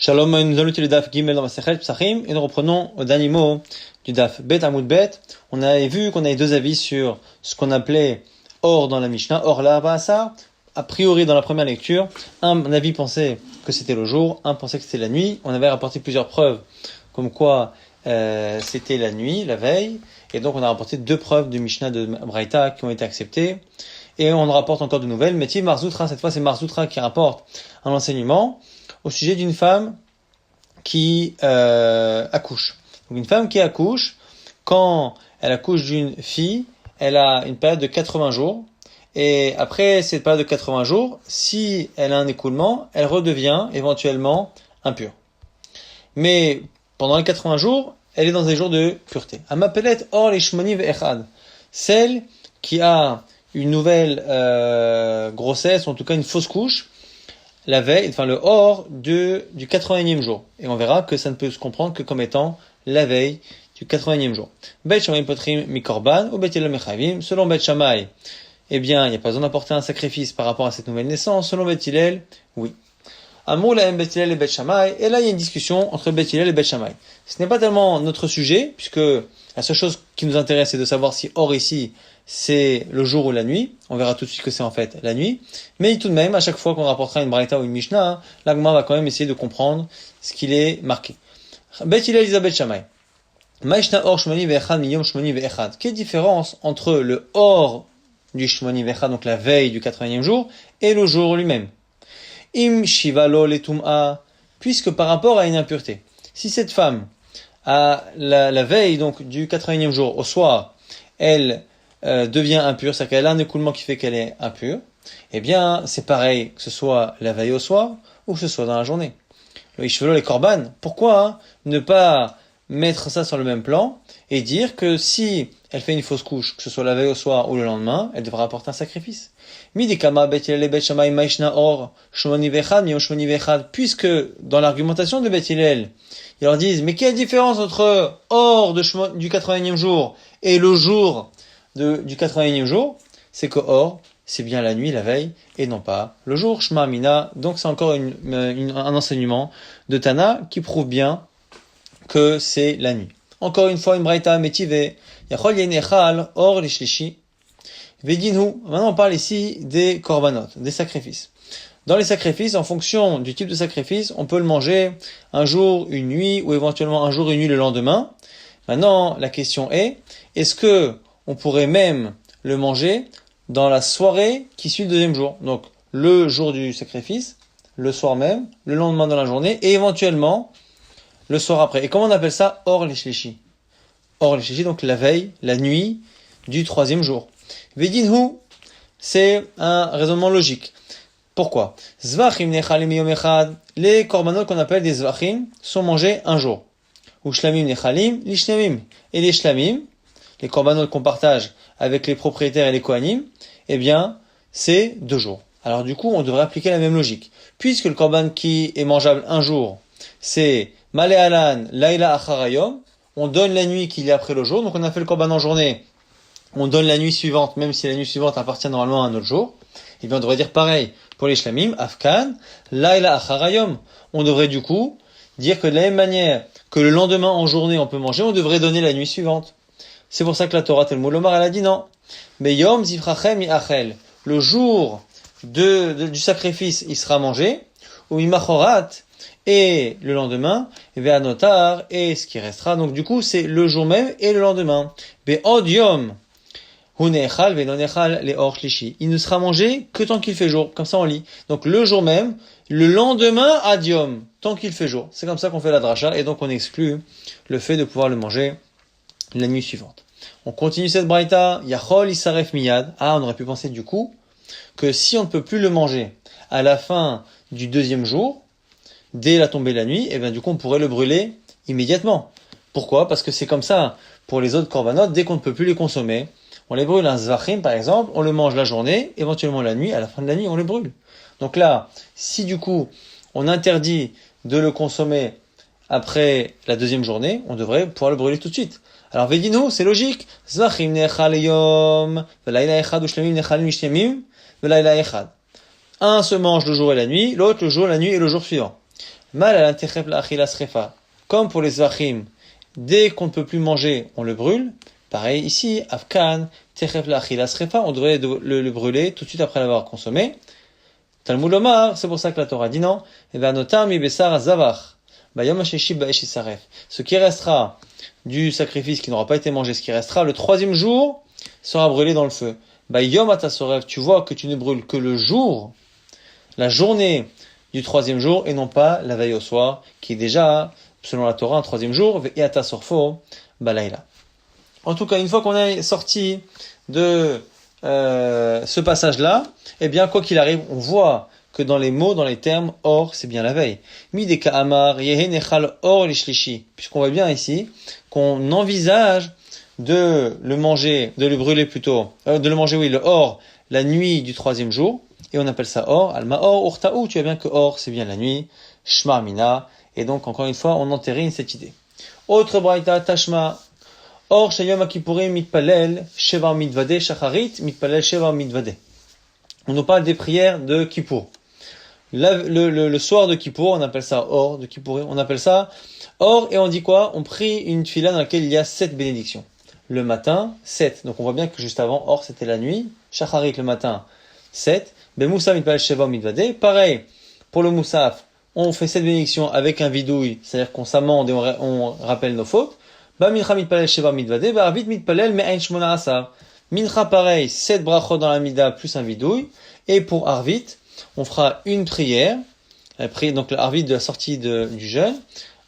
Shalom, nous allons utiliser le daf Gimel dans Masechet Psachim et nous reprenons au dernier mot du daf Bet Amud Bet. On avait vu qu'on avait deux avis sur ce qu'on appelait Or dans la Mishnah, Or la Ba'asar. A priori, dans la première lecture, un avis pensait que c'était le jour, un pensait que c'était la nuit. On avait rapporté plusieurs preuves comme quoi c'était la nuit, la veille. Et donc on a rapporté deux preuves du Mishnah de Braïta qui ont été acceptées. Et on rapporte encore de nouvelles. Mais Marzoutra, cette fois c'est Marzoutra qui rapporte un enseignement au sujet d'une femme qui accouche. Donc une femme qui accouche, quand elle accouche d'une fille, elle a une période de 80 jours. Et après cette période de 80 jours, si elle a un écoulement, elle redevient éventuellement impure. Mais pendant les 80 jours, elle est dans des jours de pureté. Amapelet or les shmoni ve'echad. Celle qui a une nouvelle grossesse, ou en tout cas une fausse couche, la veille, enfin le or du 80e jour. Et on verra que ça ne peut se comprendre que comme étant la veille du 80e jour. Bet Shammai potrim mikorban ou bet Hillel mechavim. Selon Bet Shammai, eh bien, il n'y a pas besoin d'apporter un sacrifice par rapport à cette nouvelle naissance. Selon Bet Hillel, oui. Amou lahem Bet Hillel et Bet Shammai. Et là, il y a une discussion entre Bet Hillel et Bet Shammai. Ce n'est pas tellement notre sujet, puisque la seule chose qui nous intéresse, c'est de savoir si or ici, c'est le jour ou la nuit. On verra tout de suite que c'est en fait la nuit. Mais tout de même, à chaque fois qu'on rapportera une Braïta ou une Mishnah, l'Agma va quand même essayer de comprendre ce qu'il est marqué. Bet Hillel Isabet Shammai. Maishna or shmoni ve'echad miyom shmoni ve'echad. Quelle différence entre le or du shmoni ve'echad, donc la veille du 80e jour, et le jour lui-même? Im shivalo letum'a. Puisque par rapport à une impureté, si cette femme, à la veille donc du 80e jour, au soir, elle devient impure, c'est-à-dire qu'elle a un écoulement qui fait qu'elle est impure, eh bien, c'est pareil que ce soit la veille au soir ou que ce soit dans la journée. Le ishvelo les korban, pourquoi ne pas mettre ça sur le même plan et dire que si elle fait une fausse couche, que ce soit la veille au soir ou le lendemain, elle devra apporter un sacrifice. Midikama bet Hillel bet Shammai maishna or shmoni vechad miyom shmoni vechad, puisque dans l'argumentation de Bet Hillel, ils leur disent, mais quelle différence entre or du 80e jour et le jour du 80e jour? C'est que or, c'est bien la nuit, la veille, et non pas le jour. Shma Amina. Donc c'est encore un enseignement de Tana qui prouve bien que c'est la nuit. Encore une fois, une braïta métive. Yachol yenechal or lishlishi. Vedinu. Maintenant on parle ici des korbanot, des sacrifices. Dans les sacrifices, en fonction du type de sacrifice, on peut le manger un jour, une nuit, ou éventuellement un jour, une nuit le lendemain. Maintenant, la question est, est-ce que on pourrait même le manger dans la soirée qui suit le deuxième jour? Donc, le jour du sacrifice, le soir même, le lendemain dans la journée, et éventuellement, le soir après. Et comment on appelle ça? Or les shlishi. Or les shlishi, donc la veille, la nuit du troisième jour. Vedinhu, c'est un raisonnement logique. Pourquoi? Zvachim nechalim yom echad. Les korbanot qu'on appelle des zvachim sont mangés un jour. Ou shlamim nechalim lishlamim. Et les shlamim, les korbanot qu'on partage avec les propriétaires et les kohanim, eh bien, c'est 2 jours. Alors du coup, on devrait appliquer la même logique. Puisque le korban qui est mangeable un jour, c'est malé alan laila acharayom, on donne la nuit qu'il y a après le jour. Donc on a fait le korban en journée, on donne la nuit suivante, même si la nuit suivante appartient normalement à un autre jour. Eh bien, on devrait dire pareil pour les shlamim, afkan, laila acharayom. On devrait du coup dire que de la même manière que le lendemain en journée on peut manger, on devrait donner la nuit suivante. C'est pour ça que la Torah Talmud Lomar, elle a dit non. Mais yom zifrachem yachel. Le jour du sacrifice, il sera mangé. Ou imachorat. Et le lendemain, ve'anotar. Et ce qui restera. Donc du coup, c'est le jour même et le lendemain. Be'od yom. Il ne sera mangé que tant qu'il fait jour. Comme ça on lit. Donc le jour même, le lendemain adiom, tant qu'il fait jour. C'est comme ça qu'on fait la dracha et donc on exclut le fait de pouvoir le manger la nuit suivante. On continue cette braïta. Yachol isaref miyad. On aurait pu penser du coup que si on ne peut plus le manger à la fin du deuxième jour, dès la tombée de la nuit, et bien du coup on pourrait le brûler immédiatement. Pourquoi? Parce que c'est comme ça pour les autres korbanot, dès qu'on ne peut plus les consommer, on les brûle. Un zvachim, par exemple, on le mange la journée, éventuellement la nuit, à la fin de la nuit, on le brûle. Donc là, si du coup, on interdit de le consommer après la deuxième journée, on devrait pouvoir le brûler tout de suite. Alors, vedinu, c'est logique. Zvachim nechal yom, velayla echad, ou shlemim nechalim mishlemim, velayla echad. Un se mange le jour et la nuit, l'autre le jour, la nuit et le jour suivant. Mal à l'intechef la achila srefa. Comme pour les zvachim, dès qu'on ne peut plus manger, on le brûle. Pareil ici, afkan, techef la achila srefa, on devrait le brûler tout de suite après l'avoir consommé. Talmud Omar, c'est pour ça que la Torah dit non. Et ben notam mi besar zavach. Bayom hasheshi ba'esh yisaref. Ce qui restera du sacrifice qui n'aura pas été mangé, ce qui restera le troisième jour, sera brûlé dans le feu. Bayom atasorev, tu vois que tu ne brûles que le jour, la journée du troisième jour, et non pas la veille au soir, qui est déjà, selon la Torah, un troisième jour, et atasorfo balayla. En tout cas, une fois qu'on est sorti de ce passage-là, eh bien, quoi qu'il arrive, on voit que dans les mots, dans les termes, or, c'est bien la veille. Mideka amar yehe nechal or lishlishi. Puisqu'on voit bien ici qu'on envisage de le manger, de le brûler plutôt, de le manger, oui, le or, la nuit du troisième jour. Et on appelle ça or, alma or, urtaou. Tu vois bien que or, c'est bien la nuit. Shmar mina. Et donc, encore une fois, on entérine cette idée. Autre braïta, tashma. Or, shayom akipurim mitpalel, shevar mitvade, shacharit, mitpalel, shevar mitvade. On nous parle des prières de Kippour. Le soir de Kippour, on appelle ça or de Kippourim, on appelle ça or, et on dit quoi? On prie une tefila dans laquelle il y a 7 bénédictions. Le matin, 7. Donc on voit bien que juste avant, or c'était la nuit. Shacharit le matin, 7. Ben Moussaf mitpalel shevar mitvade. Pareil, pour le Moussaf, on fait 7 bénédictions avec un vidouille, c'est-à-dire qu'on s'amende et on rappelle nos fautes. Ba mincha mitpalel shevar mitvade, ba arvit mitpalel me'ain shmona asar. Mincha pareil, 7 brachot dans la mida plus un vidouille. Et pour Arvit, on fera une prière, donc l'Arvit de la sortie du jeûne,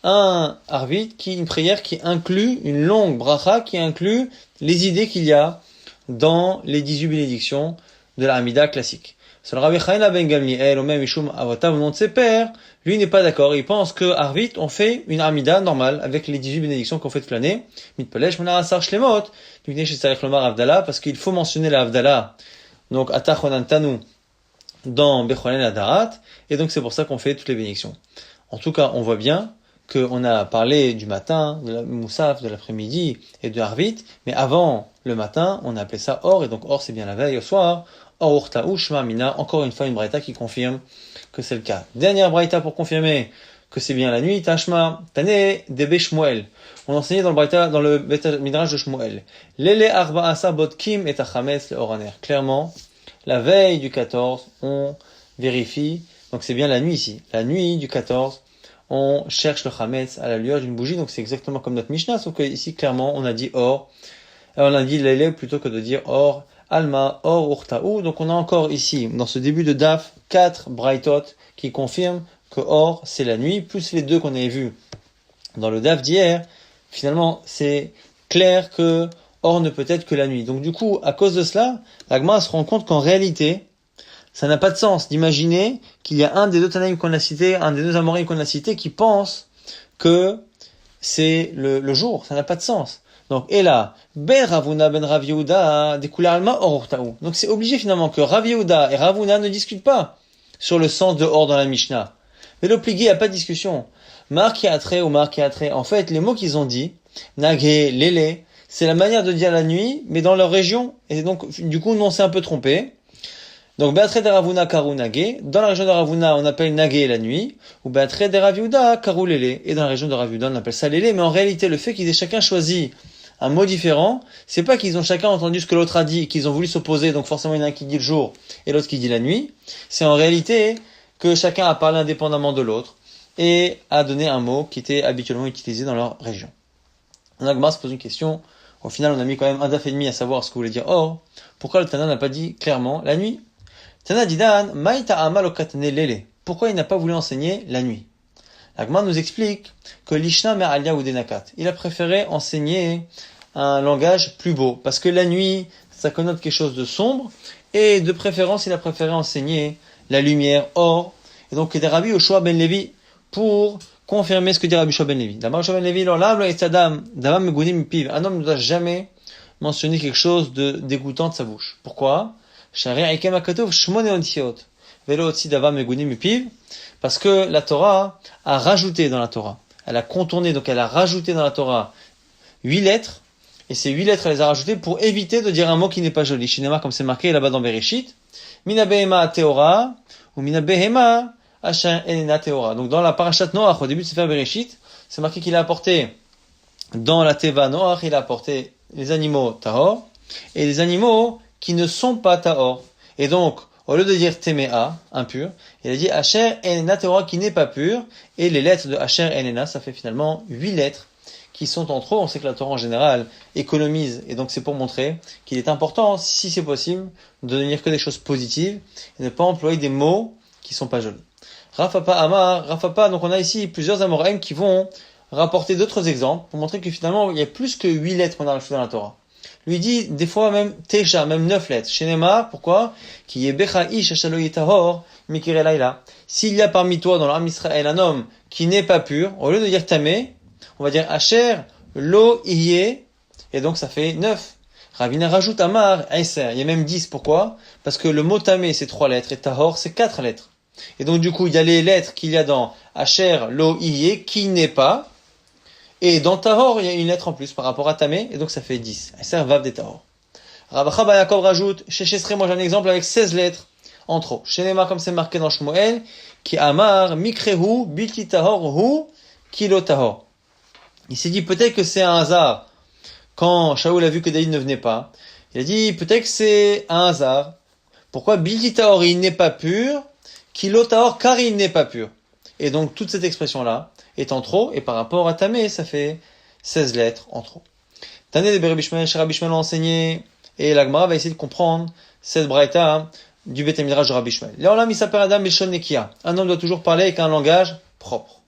un Arvit une prière qui inclut une longue bracha, qui inclut les idées qu'il y a dans les 18 bénédictions de la Hamida classique. Sur le Rabbi Chaina ben Gamliel, ou même Mishum Avotav, au nom de ses pères, lui n'est pas d'accord. Il pense que Arvit, on fait une Hamida normale avec les 18 bénédictions qu'on fait toute l'année. Mitpalel shmona asar shlemot, parce qu'il faut mentionner la Havdalah. Donc, Atachonan Tanu dans Becholen Adarat, et donc c'est pour ça qu'on fait toutes les bénédictions. En tout cas, on voit bien qu'on a parlé du matin, de la Moussaf, de l'après-midi et de Harvit, mais avant le matin, on a appelé ça Or, et donc Or c'est bien la veille au soir. Or Urtaou Shma Mina, encore une fois une braïta qui confirme que c'est le cas. Dernière braïta pour confirmer que c'est bien la nuit, Tashma, Tane, Debe Shmuel. On enseignait dans le braïta, dans le Midrash de Shmuel. Lele Arba'asa Bodkim et Achames le Oraner. Clairement, la veille du 14, on vérifie, donc c'est bien la nuit ici, la nuit du 14, on cherche le Chametz à la lueur d'une bougie, donc c'est exactement comme notre Mishnah, sauf que ici, clairement, on a dit Or, on a dit Lele plutôt que de dire Or, Alma, Or, Urtaou, donc on a encore ici, dans ce début de Daf, 4 braïtot qui confirment que Or, c'est la nuit, plus les 2 qu'on avait vus dans le Daf d'hier. Finalement, c'est clair que Or ne peut être que la nuit. Donc du coup, à cause de cela, la Gemara se rend compte qu'en réalité, ça n'a pas de sens d'imaginer qu'il y a un des deux Tanaïm qu'on a cité, un des deux Amorim qu'on a cité, qui pense que c'est le jour. Ça n'a pas de sens. Donc, et là, Ben Ravuna Ben Rav Yehuda, des couleurs alma Or Urtaou. Donc c'est obligé finalement que Rav Yehuda et Ravuna ne discutent pas sur le sens de Or dans la Mishnah. Mais le Pligui, il n'y a pas de discussion. Markiatre ou Markiatre, en fait, les mots qu'ils ont dit, Nagé, Lele, c'est la manière de dire la nuit, mais dans leur région. Et donc, du coup, nous, on s'est un peu trompé. Donc, Beatre de Ravuna Karu Nagé. Dans la région de Ravuna, on appelle Nagé la nuit. Ou Beatre de Raviuda Karu Lele. Et dans la région de Raviuda, on appelle ça Lele. Mais en réalité, le fait qu'ils aient chacun choisi un mot différent, c'est pas qu'ils ont chacun entendu ce que l'autre a dit, qu'ils ont voulu s'opposer, donc forcément il y en a un qui dit le jour et l'autre qui dit la nuit. C'est en réalité que chacun a parlé indépendamment de l'autre et a donné un mot qui était habituellement utilisé dans leur région. Nagma se pose une question. Au final, on a mis quand même un daf et demi à savoir ce que voulait dire or. Pourquoi le Tana n'a pas dit clairement la nuit? Tana didan, maïta amal okatane lele. Pourquoi il n'a pas voulu enseigner la nuit? Nagma nous explique que l'ishna me'alia ou denakat. Il a préféré enseigner un langage plus beau. Parce que la nuit, ça connote quelque chose de sombre. Et de préférence, il a préféré enseigner la lumière or. Et donc, des Rabbi Yoshua ben Levi pour confirmer ce que dit Rabbi Yoshua ben Levi. D'abord, Yoshua ben Levi, un homme ne doit jamais mentionner quelque chose de dégoûtant de sa bouche. Pourquoi? Parce que la Torah a rajouté dans la Torah. Elle a contourné, donc elle a rajouté dans la Torah 8 lettres. Et ces 8 lettres, elle les a rajoutées pour éviter de dire un mot qui n'est pas joli. Shinema, comme c'est marqué là-bas dans Bereshit. Mina behema teora, ou mina behema Asher Elena Teora. Donc dans la parashat Noach, au début de Sefer Bereshit, c'est marqué qu'il a apporté dans la Teva Noach, il a apporté les animaux tahor et les animaux qui ne sont pas tahor. Et donc, au lieu de dire Temea, impur, il a dit Asher Elena Teora qui n'est pas pur, et les lettres de Asher Elena, ça fait finalement 8 lettres qui sont en trop. On sait que la Torah en général économise, et donc c'est pour montrer qu'il est important, si c'est possible, de ne dire que des choses positives, et ne pas employer des mots qui sont pas jolis. Rafapa Amar, Rafapa, donc on a ici plusieurs Amoraïm qui vont rapporter d'autres exemples, pour montrer que finalement il y a plus que 8 lettres qu'on a rajoutées dans la Torah. Lui dit, des fois même Tesha, même 9 lettres. Chez Neymar, pourquoi? Qui est Bechaïsh Ashaloyi Tahor, Mikire Laila. S'il y a parmi toi dans l'âme Israël un homme qui n'est pas pur, au lieu de dire Tamé, on va dire Asher, Lo, Iye, et donc ça fait 9. Ravina rajoute Amar, Aiser, il y a même 10. Pourquoi? Parce que le mot Tamé c'est 3 lettres et Tahor c'est 4 lettres. Et donc du coup, il y a les lettres qu'il y a dans Asher, Lo, Iye, qui n'est pas. Et dans Tahor, il y a une lettre en plus par rapport à Tamé, et donc ça fait 10. Aiser, Vav des Tahor. Rabacha Bayakov rajoute, chez Chesré, moi j'ai un exemple avec 16 lettres en trop. Chez Neymar, comme c'est marqué dans Shmuel, qui Amar, Mikrehu, Bilti Tahor, Hu, Kilo Tahor. Il s'est dit peut-être que c'est un hasard. Quand Shaoul a vu que David ne venait pas, il a dit peut-être que c'est un hasard. Pourquoi Bilti Tahor, il n'est pas pur, Kilo Tahor, car il n'est pas pur. Et donc toute cette expression-là est en trop, et par rapport à Tamé, ça fait 16 lettres en trop. Tané de Rabbi Shmuel, Rabbi Shmuel a enseigné, et la Gemara va essayer de comprendre cette braïta du Beth Midrash de Rabbi Shmuel. L'Olam, il s'appelle Adam Bishon Nekia. Un homme doit toujours parler avec un langage propre.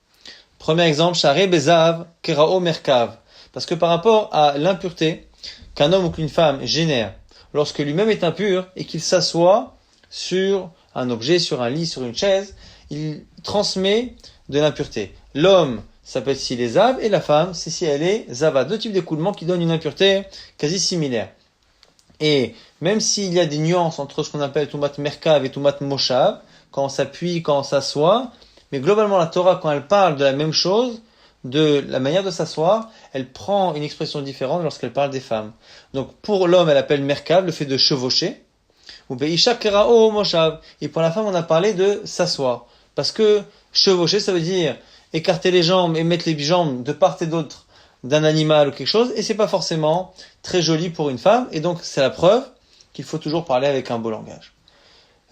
Premier exemple, Share Bezav, Kerao Merkav. Parce que par rapport à l'impureté qu'un homme ou qu'une femme génère lorsque lui-même est impur et qu'il s'assoit sur un objet, sur un lit, sur une chaise, il transmet de l'impureté. L'homme, ça peut être s'il est zav, et la femme, c'est si elle est zava. Deux types d'écoulements qui donnent une impureté quasi similaire. Et même s'il y a des nuances entre ce qu'on appelle Tumat Merkav et Tumat Moshav, quand on s'appuie, quand on s'assoit, mais globalement la Torah, quand elle parle de la même chose, de la manière de s'asseoir, elle prend une expression différente lorsqu'elle parle des femmes. Donc pour l'homme, elle appelle Merkav, le fait de chevaucher, ou Beisha Kerao Moshav. Et pour la femme, on a parlé de s'asseoir. Parce que chevaucher, ça veut dire écarter les jambes et mettre les jambes de part et d'autre d'un animal ou quelque chose, et c'est pas forcément très joli pour une femme, et donc c'est la preuve qu'il faut toujours parler avec un beau langage.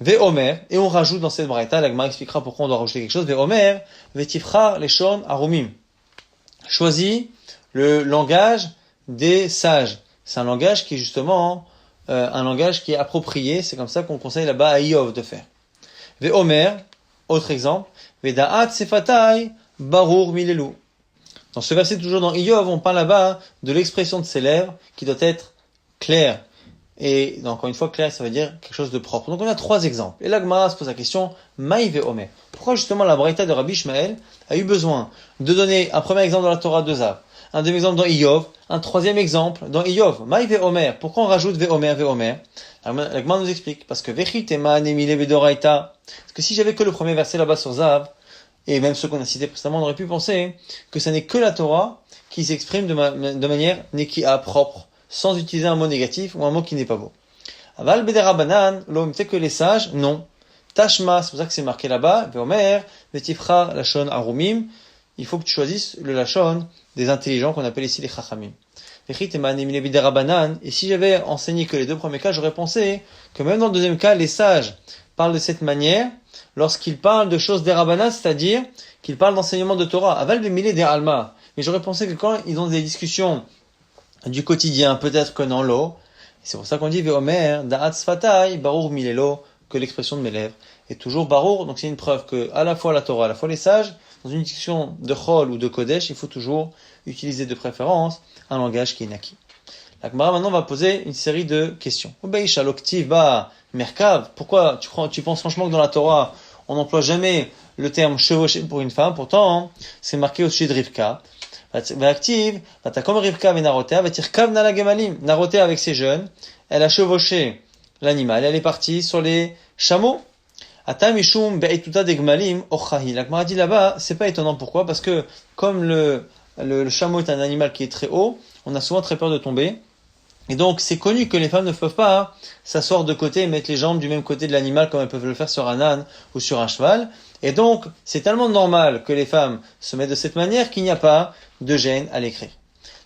Ve'omer, et on rajoute dans cette braïta, la Gemara expliquera pourquoi on doit rajouter quelque chose, Ve'omer, ve'tifchar leshon arumim. Choisis le langage des sages. C'est un langage qui est justement un langage qui est approprié, c'est comme ça qu'on conseille là-bas à Iyov de faire. Ve'omer, autre exemple, Ve'da'at sefatai barur milelu. Dans ce verset, toujours dans Iyov, on parle là-bas de l'expression de ses lèvres qui doit être claire. Et encore une fois, clair, ça veut dire quelque chose de propre. Donc on a 3 exemples. Et là, Gemara se pose la question, Maï ve'omer. Pourquoi justement la braïta de Rabbi Shmuel a eu besoin de donner un premier exemple dans la Torah de Zav, un deuxième exemple dans Iyov, un troisième exemple dans Iyov. Maï ve'omer. Pourquoi on rajoute ve'omer, ve'omer? La Gemara nous explique. Parce que vechitema nemile ve'doraita. Parce que si j'avais que le premier verset là-bas sur Zav, et même ceux qu'on a cités précédemment, on aurait pu penser que ce n'est que la Torah qui s'exprime de manière nekia, propre, sans utiliser un mot négatif ou un mot qui n'est pas beau. Aval bedera banan, l'homme fait que les sages, non. Tashma, c'est pour ça que c'est marqué là-bas, veomer, vetifchar lashon arumim, il faut que tu choisisses le lashon des intelligents qu'on appelle ici les chachamim. Et si j'avais enseigné que les 2 premiers cas, j'aurais pensé que même dans le deuxième cas, les sages parlent de cette manière lorsqu'ils parlent de choses d'Erabanan, c'est-à-dire qu'ils parlent d'enseignement de Torah. Aval bemile des alma. Mais j'aurais pensé que quand ils ont des discussions du quotidien, peut-être que dans l'eau, c'est pour ça qu'on dit veomer da'at sfatai barur milelo, que l'expression de mes lèvres est toujours barur. Donc c'est une preuve que à la fois la Torah, à la fois les sages, dans une discussion de chol ou de kodesh, il faut toujours utiliser de préférence un langage qui est naki. La Gemara maintenant va poser une série de questions. Merkav, pourquoi tu penses franchement que dans la Torah, on n'emploie jamais le terme chevaucher pour une femme? Pourtant, c'est marqué au sujet de Rivka. Active, comme Rivka et Narotea, Narotea avec ses jeunes, elle a chevauché l'animal, elle est partie sur les chameaux. Atamishum be'ituta degmalim ochahi. La Gemara dit là-bas, c'est pas étonnant. Pourquoi? Parce que comme le chameau est un animal qui est très haut, on a souvent très peur de tomber. Et donc, c'est connu que les femmes ne peuvent pas s'asseoir de côté et mettre les jambes du même côté de l'animal comme elles peuvent le faire sur un âne ou sur un cheval. Et donc, c'est tellement normal que les femmes se mettent de cette manière qu'il n'y a pas de gêne à l'écrire.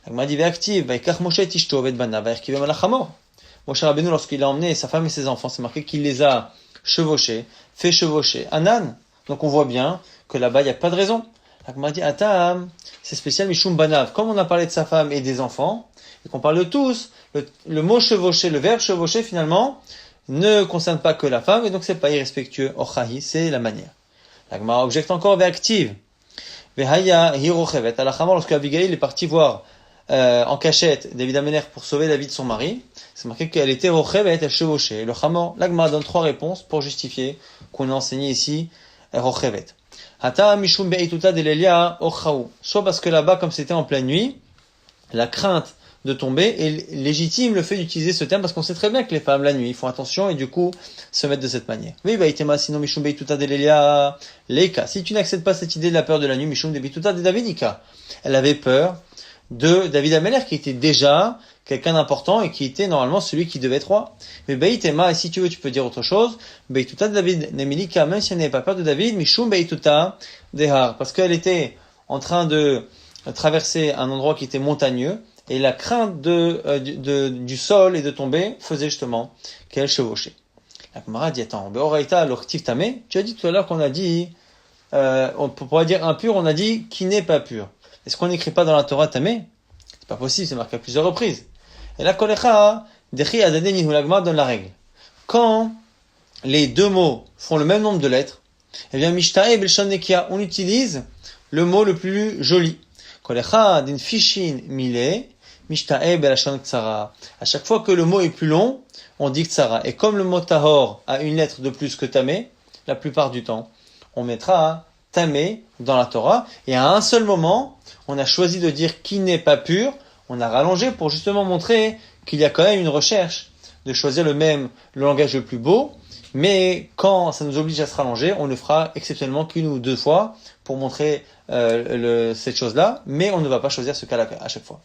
L'Agma dit active, Moshe Tishto Vet Banav, Vaïkivem Alachamor. Moshe Rabbeinu, lorsqu'il a emmené sa femme et ses enfants, c'est marqué qu'il les a chevauchés, fait chevaucher un âne. Donc on voit bien que là-bas, il n'y a pas de raison. L'Agma dit Atam, c'est spécial Mishum Banav. Comme on a parlé de sa femme et des enfants, et qu'on parle de tous, le mot chevaucher, le verbe chevaucher, finalement, ne concerne pas que la femme, et donc c'est pas irrespectueux. Ochahi, c'est la manière. L'Agma objecte encore Ve'active. Vehaya hirochevet. Alachamor, lorsque Abigail est partie voir en cachette David Améler pour sauver la vie de son mari, c'est marqué qu'elle était rochevet, elle chevauchait. Le Chamor, l'Agma donne 3 réponses pour justifier qu'on a enseigné ici rochevet. Hata mishum be'ituta delelia ochaou. Soit parce que là-bas, comme c'était en pleine nuit, la crainte de tomber est légitime le fait d'utiliser ce terme parce qu'on sait très bien que les femmes la nuit ils font attention et du coup se mettent de cette manière. Oui, itema sinon mishum be'ituta delelia leka. Si tu n'acceptes pas cette idée de la peur de la nuit, mishum be'ituta de Davidika. Elle avait peur de David Améler, qui était déjà quelqu'un d'important et qui était normalement celui qui devait être roi. Mais Baïtema, et si tu veux, tu peux dire autre chose, Baïtuta de David Nemilika, même si elle n'avait pas peur de David, Mishum Baïtuta Dehar, parce qu'elle était en train de traverser un endroit qui était montagneux, et la crainte du sol et de tomber faisait justement qu'elle chevauchait. La Gemara dit, attends, Beoraita l'ortiv tamé, tu as dit tout à l'heure qu'on a dit, on pourrait dire impur, on a dit qui n'est pas pur. Est-ce qu'on n'écrit pas dans la Torah tamé? C'est pas possible, c'est marqué à plusieurs reprises. Et la kolecha, dechi adadeni hulagma donne la règle. Quand les deux mots font le même nombre de lettres, eh bien, mishtae belshon nekia, on utilise le mot le plus joli. Kolecha din fishin mile, mishtae belashon tsara. À chaque fois que le mot est plus long, on dit tsara. Et comme le mot tahor a une lettre de plus que tamé, la plupart du temps, on mettra tamé dans la Torah. Et à un seul moment, on a choisi de dire qui n'est pas pur. On a rallongé pour justement montrer qu'il y a quand même une recherche de choisir le langage le plus beau. Mais quand ça nous oblige à se rallonger, on le fera exceptionnellement qu'une ou 2 fois pour montrer cette chose-là. Mais on ne va pas choisir ce cas-là à chaque fois.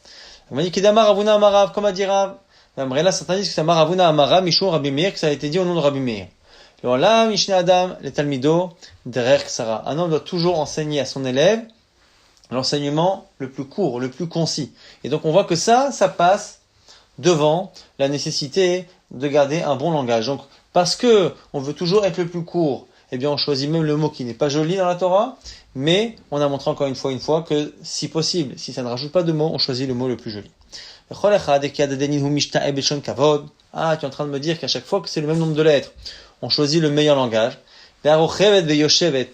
On m'a dit Kedama Ravuna Amarav, comme a dit Rav. Là, certains disent que c'est Maravuna Amarav, Mishou Rabbi Meir, que ça a été dit au nom de Rabbi Meir. Là, Mishne Adam, les Talmido, Derer Ksara. Un homme doit toujours enseigner à son élève l'enseignement le plus court, le plus concis. Et donc on voit que ça passe devant la nécessité de garder un bon langage. Donc parce que on veut toujours être le plus court, eh bien on choisit même le mot qui n'est pas joli dans la Torah, mais on a montré encore une fois que si possible, si ça ne rajoute pas de mots, on choisit le mot le plus joli. Ah, tu es en train de me dire qu'à chaque fois que c'est le même nombre de lettres, on choisit le meilleur langage.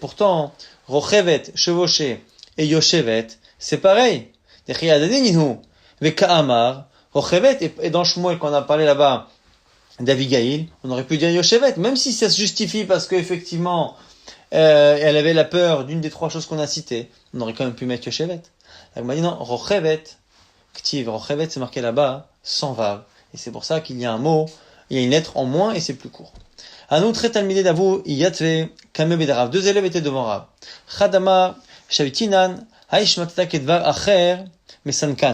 Pourtant, rochevet, chevaucher, et yoshevet, c'est pareil. Et dans Shmuel, quand on a parlé là-bas d'Abigail, on aurait pu dire yoshevet, même si ça se justifie parce qu'effectivement, elle avait la peur d'une des 3 choses qu'on a citées, on aurait quand même pu mettre yoshevet. Elle m'a dit non, rochevet, ktiv, rochevet, c'est marqué là-bas, sans vav. Et c'est pour ça qu'il y a un mot, il y a une lettre en moins et c'est plus court. Un autre talmidé d'avou, yatve, kame bedarav. 2 élèves étaient devant Rav. Chadama, shavitinan, haishmatata kedvar acher, mesankan.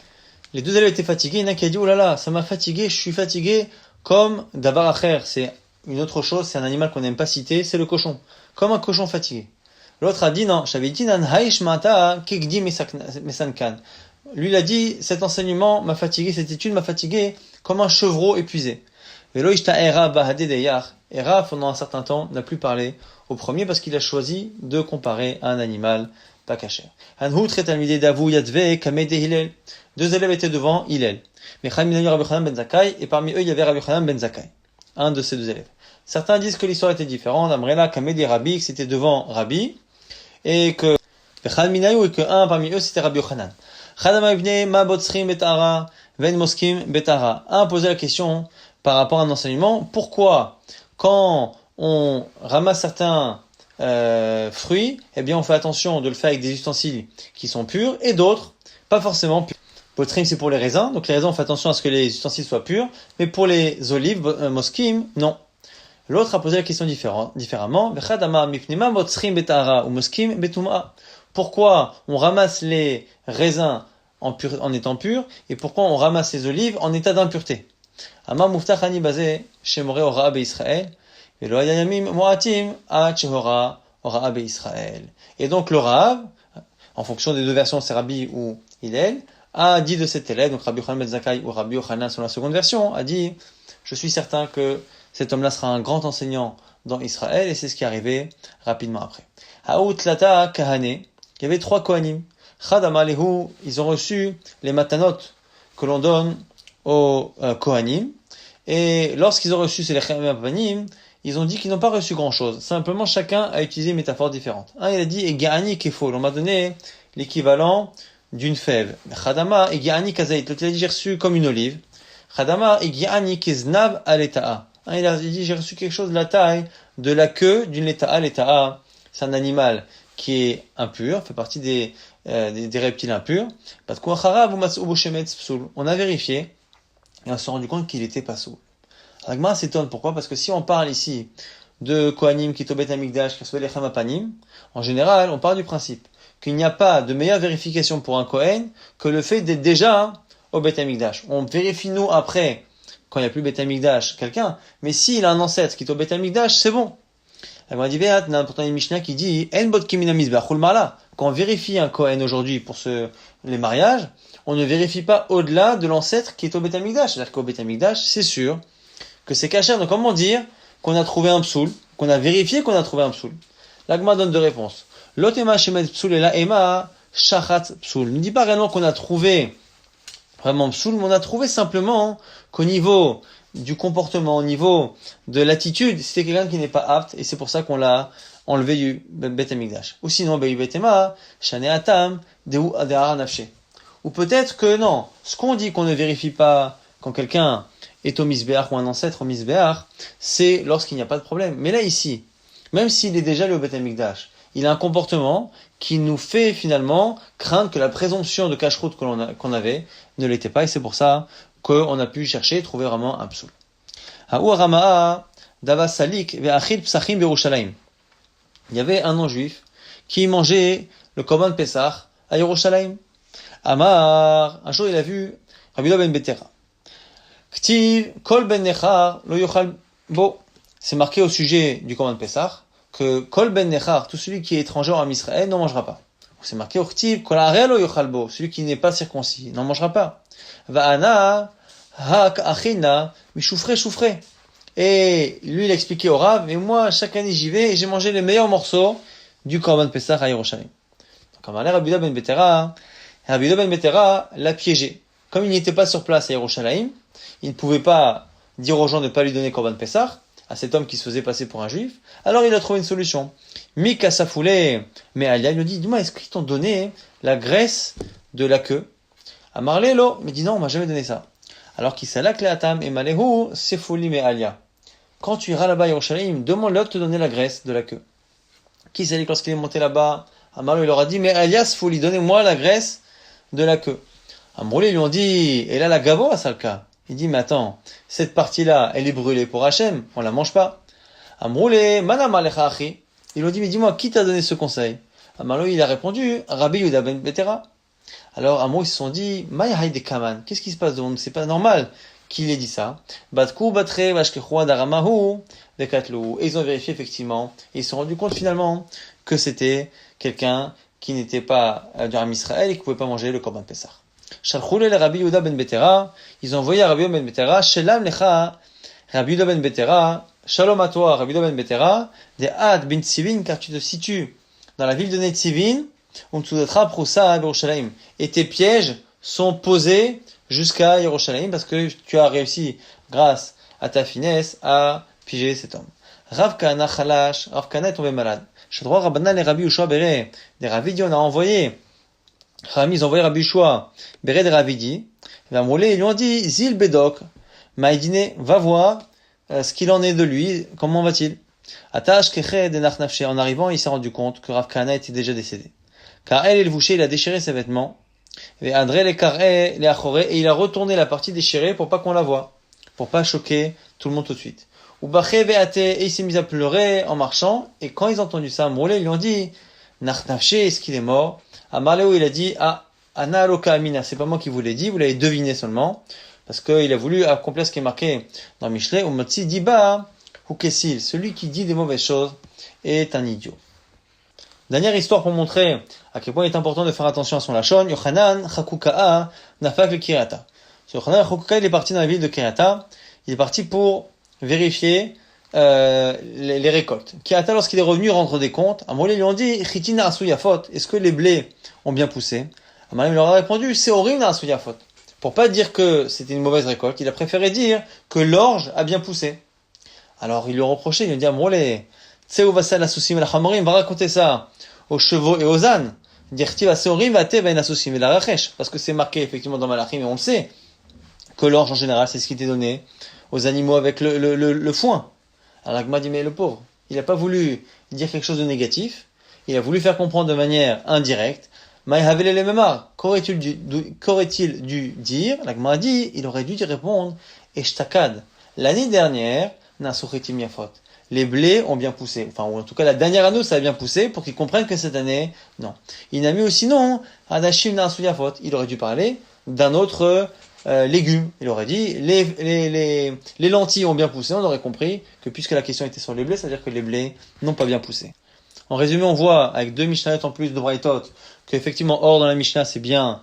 Les 2 élèves étaient fatigués. Il y en a qui a dit, oh là là, ça m'a fatigué, je suis fatigué comme davar acher. C'est une autre chose, c'est un animal qu'on n'aime pas citer, c'est le cochon. Comme un cochon fatigué. L'autre a dit, non, shavitinan, haishmatata kegdi mesankan. Lui, il a dit, cet enseignement m'a fatigué, cette étude m'a fatigué comme un chevreau épuisé. Et Rav, pendant un certain temps, n'a plus parlé au premier parce qu'il a choisi de comparer à un animal pas caché. 2 élèves étaient devant Hillel. Et parmi eux, il y avait Rabbi Yochanan ben Zakkai, un de ces 2 élèves. Certains disent que l'histoire était différente. Amrela, Kamedi Rabbi, que c'était devant Rabbi, et que un parmi eux, c'était Rabbi Yochanan. Un posait la question par rapport à un enseignement, pourquoi quand on ramasse certains fruits, eh bien on fait attention de le faire avec des ustensiles qui sont purs et d'autres pas forcément purs. Potrim, c'est pour les raisins, donc les raisins on fait attention à ce que les ustensiles soient purs, mais pour les olives, moskim, non. L'autre a posé la question différemment. Pourquoi on ramasse les raisins en étant purs et pourquoi on ramasse les olives en état d'impureté? Amar muftach ani bazeh shemore hora beIsraël velo haya yamim moatim ad shehora Raab et Israël. Et donc le Raab, en fonction des deux versions, c'est Rabbi ou Hillel, a dit de cet élève, donc Rabbi Yochanan ben Zakkai ou Rabbi Yochanan sur la seconde version, a dit, je suis certain que cet homme-là sera un grand enseignant dans Israël, et c'est ce qui est arrivé rapidement après. Haout Lata Kahane, il y avait 3 Kohanim. Chadam Alehu, ils ont reçu les matanot que l'on donne aux Kohanim, et lorsqu'ils ont reçu ces lechem apanim, ils ont dit qu'ils n'ont pas reçu grand-chose. Simplement, chacun a utilisé une métaphore différente. Un, il a dit, Ega'ani kefol, on m'a donné l'équivalent d'une fève. Chadama, Ega'ani kazait, l'autre il a dit, j'ai reçu comme une olive. Chadama, Ega'ani keznav aleta'a. Un, il a dit, j'ai reçu quelque chose de la taille de la queue d'une leta'a. Leta'a, c'est un animal qui est impur, fait partie des reptiles impurs. On a vérifié, et on s'est rendu compte qu'il était pas sourd. L'Agma s'étonne, pourquoi? Parce que si on parle ici de Kohanim qui tobet Amikdash, qui reçoit les Chamapanim, en général, on part du principe qu'il n'y a pas de meilleure vérification pour un Kohen que le fait d'être déjà au Bet Amikdash. On vérifie nous après, quand il n'y a plus Bet Amikdash, quelqu'un, mais s'il a un ancêtre qui est au Bet Amikdash, c'est bon. L'Agma dit, il y a pourtant une Mishnah qui dit, En bot kimina mizbeach ul marla. Quand on vérifie un Kohen aujourd'hui pour les mariages, on ne vérifie pas au-delà de l'ancêtre qui est au Bet Amikdash. C'est-à-dire qu'au Bet Amikdash, c'est sûr que c'est caché. Donc comment dire qu'on a trouvé un psoul, qu'on a vérifié qu'on a trouvé un psoul? L'Agma donne 2 réponses. L'otema shemet psoul et la ema shachat psoul. Ne dit pas réellement qu'on a trouvé vraiment psoul, mais on a trouvé simplement qu'au niveau du comportement, au niveau de l'attitude, c'était quelqu'un qui n'est pas apte, et c'est pour ça qu'on l'a enlevé du Bet Amikdash. Ou sinon, betema shane atam deu adehara nafshe. Ou peut-être que non, ce qu'on dit qu'on ne vérifie pas quand quelqu'un est au misbéach ou un ancêtre au misbéach, c'est lorsqu'il n'y a pas de problème. Mais là, ici, même s'il est déjà allé au Bet Amikdash, il a un comportement qui nous fait finalement craindre que la présomption de cacheroute qu'on avait ne l'était pas, et c'est pour ça qu'on a pu chercher et trouver vraiment un psoul. Il y avait un non-juif qui mangeait le korban Pessah à Yerushalayim. Amar, un jour il a vu Rabbi Ben Betera. Ktiv kol ben nechar lo yochal bo. C'est marqué au sujet du korban Pessah que kol ben nechar, tout celui qui est étranger en Israël, n'en mangera pas. C'est marqué au ktiv kol harel lo yochal bo, celui qui n'est pas circoncis, n'en mangera pas. Va'ana hak achina mishufre. Et lui il a expliqué au Rav, et moi chaque année j'y vais et j'ai mangé les meilleurs morceaux du korban Pessah à Yerushalayim. Donc comme Rabbi Ben Betera, Rabbi Ben Betera l'a piégé. Comme il n'était pas sur place à Yerushalayim, il ne pouvait pas dire aux gens de ne pas lui donner Korban Pessah, à cet homme qui se faisait passer pour un juif. Alors il a trouvé une solution. Mika Safoulé, mais Alia, il lui dit, dis-moi, est-ce qu'ils t'ont donné la graisse de la queue? Amarle lo, il me dit non, on m'a jamais donné ça. Alors qu'il s'alak le atam et malehu, c'est folie mais Alia. Quand tu iras là-bas à Yerushalayim, demande-leur de te donner la graisse de la queue. Qui s'est dit lorsqu'il est monté là-bas? Amarle il leur a dit, mais Alia, c'est folie, donnez-moi la graisse de la queue. Amroulé, ils lui ont dit, et là la gavo à Salka. Il dit, mais attends, cette partie-là, elle est brûlée pour Hachem, on la mange pas. Amroulé, manam alecha achi. Ils lui ont dit, mais dis-moi, qui t'a donné ce conseil? Amarlo, il a répondu, Rabbi Yehuda ben Betera. Alors, Amrou, ils se sont dit, Maïhaï de Kaman, qu'est-ce qui se passe de monde? C'est pas normal qu'il ait dit ça. Batkou, batre, vashkechua daramahu, dekatlou. Et ils ont vérifié effectivement, et ils se sont rendus compte finalement que c'était quelqu'un qui n'était pas du Ram Israël et qui pouvait pas manger le Korban Pessah. Shalchoule le Rabbi Yehuda ben Betera, ils ont envoyé à Rabbi Yehuda ben Betera, Shelam lecha, Rabbi Yehuda ben Betera, Shalom à toi, Rabbi Yehuda ben Betera, de Ad bin Tzivin, car tu te situes dans la ville de Netzivin, et tes pièges sont posés jusqu'à Yerushalayim, parce que tu as réussi, grâce à ta finesse, à piéger cet homme. Rav Kahana Chalash, Rav Kahana est tombé malade. Shadroa Rabbanan et Rabbi Yoshua Béré, des Ravidi, on a envoyé, ils ont envoyé Rabbi Yoshua Béré des Ravidi, ils lui ont dit, Zil Bedok, Maïdine, va voir ce qu'il en est de lui, comment va-t-il? Atash Keche de Nachnafshe, en arrivant, il s'est rendu compte que Rav Kahana était déjà décédé. Car elle, le boucher, il a déchiré ses vêtements, et André les carrés, les achorés, et il a retourné la partie déchirée pour pas qu'on la voie, pour pas choquer tout le monde tout de suite. Et il s'est mis à pleurer en marchant, et quand ils ont entendu ça, Moulé, ils lui ont dit, Nachnafshe, est-ce qu'il est mort? À Marléo, il a dit, Ana aloka amina, c'est pas moi qui vous l'ai dit, vous l'avez deviné seulement, parce qu'il a voulu accomplir ce qui est marqué dans Michelet, ou Motsi Diba, ou Kessil, celui qui dit des mauvaises choses est un idiot. Dernière histoire pour montrer à quel point il est important de faire attention à son lachon. Yochanan Chakuka'a nafak le Kirata. Yochanan Chakuka'a, il est parti dans la ville de Kirata. Il est parti pour vérifier les récoltes. Kirata, lorsqu'il est revenu rendre des comptes, Amoulé lui ont dit Chitina asuyafot. Est-ce que les blés ont bien poussé? Amoulé leur a répondu c'est horrible asuyafot. Pour pas dire que c'était une mauvaise récolte, il a préféré dire que l'orge a bien poussé. Alors il lui a reproché, il lui a dit Amoulé, tu sais où va ça la souci mais la chamorim, va raconter ça aux chevaux et aux ânes. Parce que c'est marqué effectivement dans Malachim, et on le sait, que l'orge en général, c'est ce qui était donné aux animaux avec le foin. Alors l'Agma dit, mais le pauvre, il n'a pas voulu dire quelque chose de négatif, il a voulu faire comprendre de manière indirecte. Qu'aurait-il dû dire? L'Agma dit, il aurait dû répondre, Eshtakad, l'année dernière, Nasuchitim Yafot. Les blés ont bien poussé. Enfin, ou en tout cas, la dernière année, ça a bien poussé pour qu'ils comprennent que cette année, non. Il n'a mis aussi non, Hadashim Nasuyafot. Il aurait dû parler d'un autre légume. Il aurait dit, les lentilles ont bien poussé. On aurait compris que puisque la question était sur les blés, c'est-à-dire que les blés n'ont pas bien poussé. En résumé, on voit, avec 2 Mishnayot en plus de Braithot, qu'effectivement, hors dans la Mishnah, c'est bien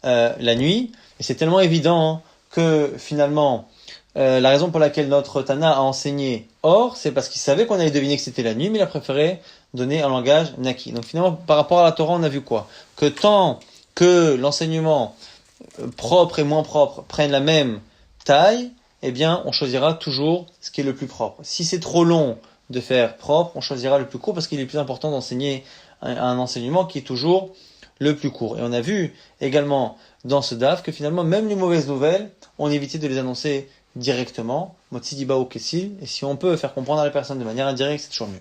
la nuit. Et c'est tellement évident que finalement, la raison pour laquelle notre Tana a enseigné or, c'est parce qu'il savait qu'on allait deviner que c'était la nuit, mais il a préféré donner un langage naki. Donc finalement, par rapport à la Torah, on a vu quoi? Que tant que l'enseignement propre et moins propre prennent la même taille, eh bien, on choisira toujours ce qui est le plus propre. Si c'est trop long de faire propre, on choisira le plus court parce qu'il est plus important d'enseigner un enseignement qui est toujours le plus court. Et on a vu également dans ce DAF que finalement, même les mauvaises nouvelles, on évitait de les annoncer directement, Motsi Diba ou Kessil, et si on peut faire comprendre à la personne de manière indirecte, c'est toujours mieux.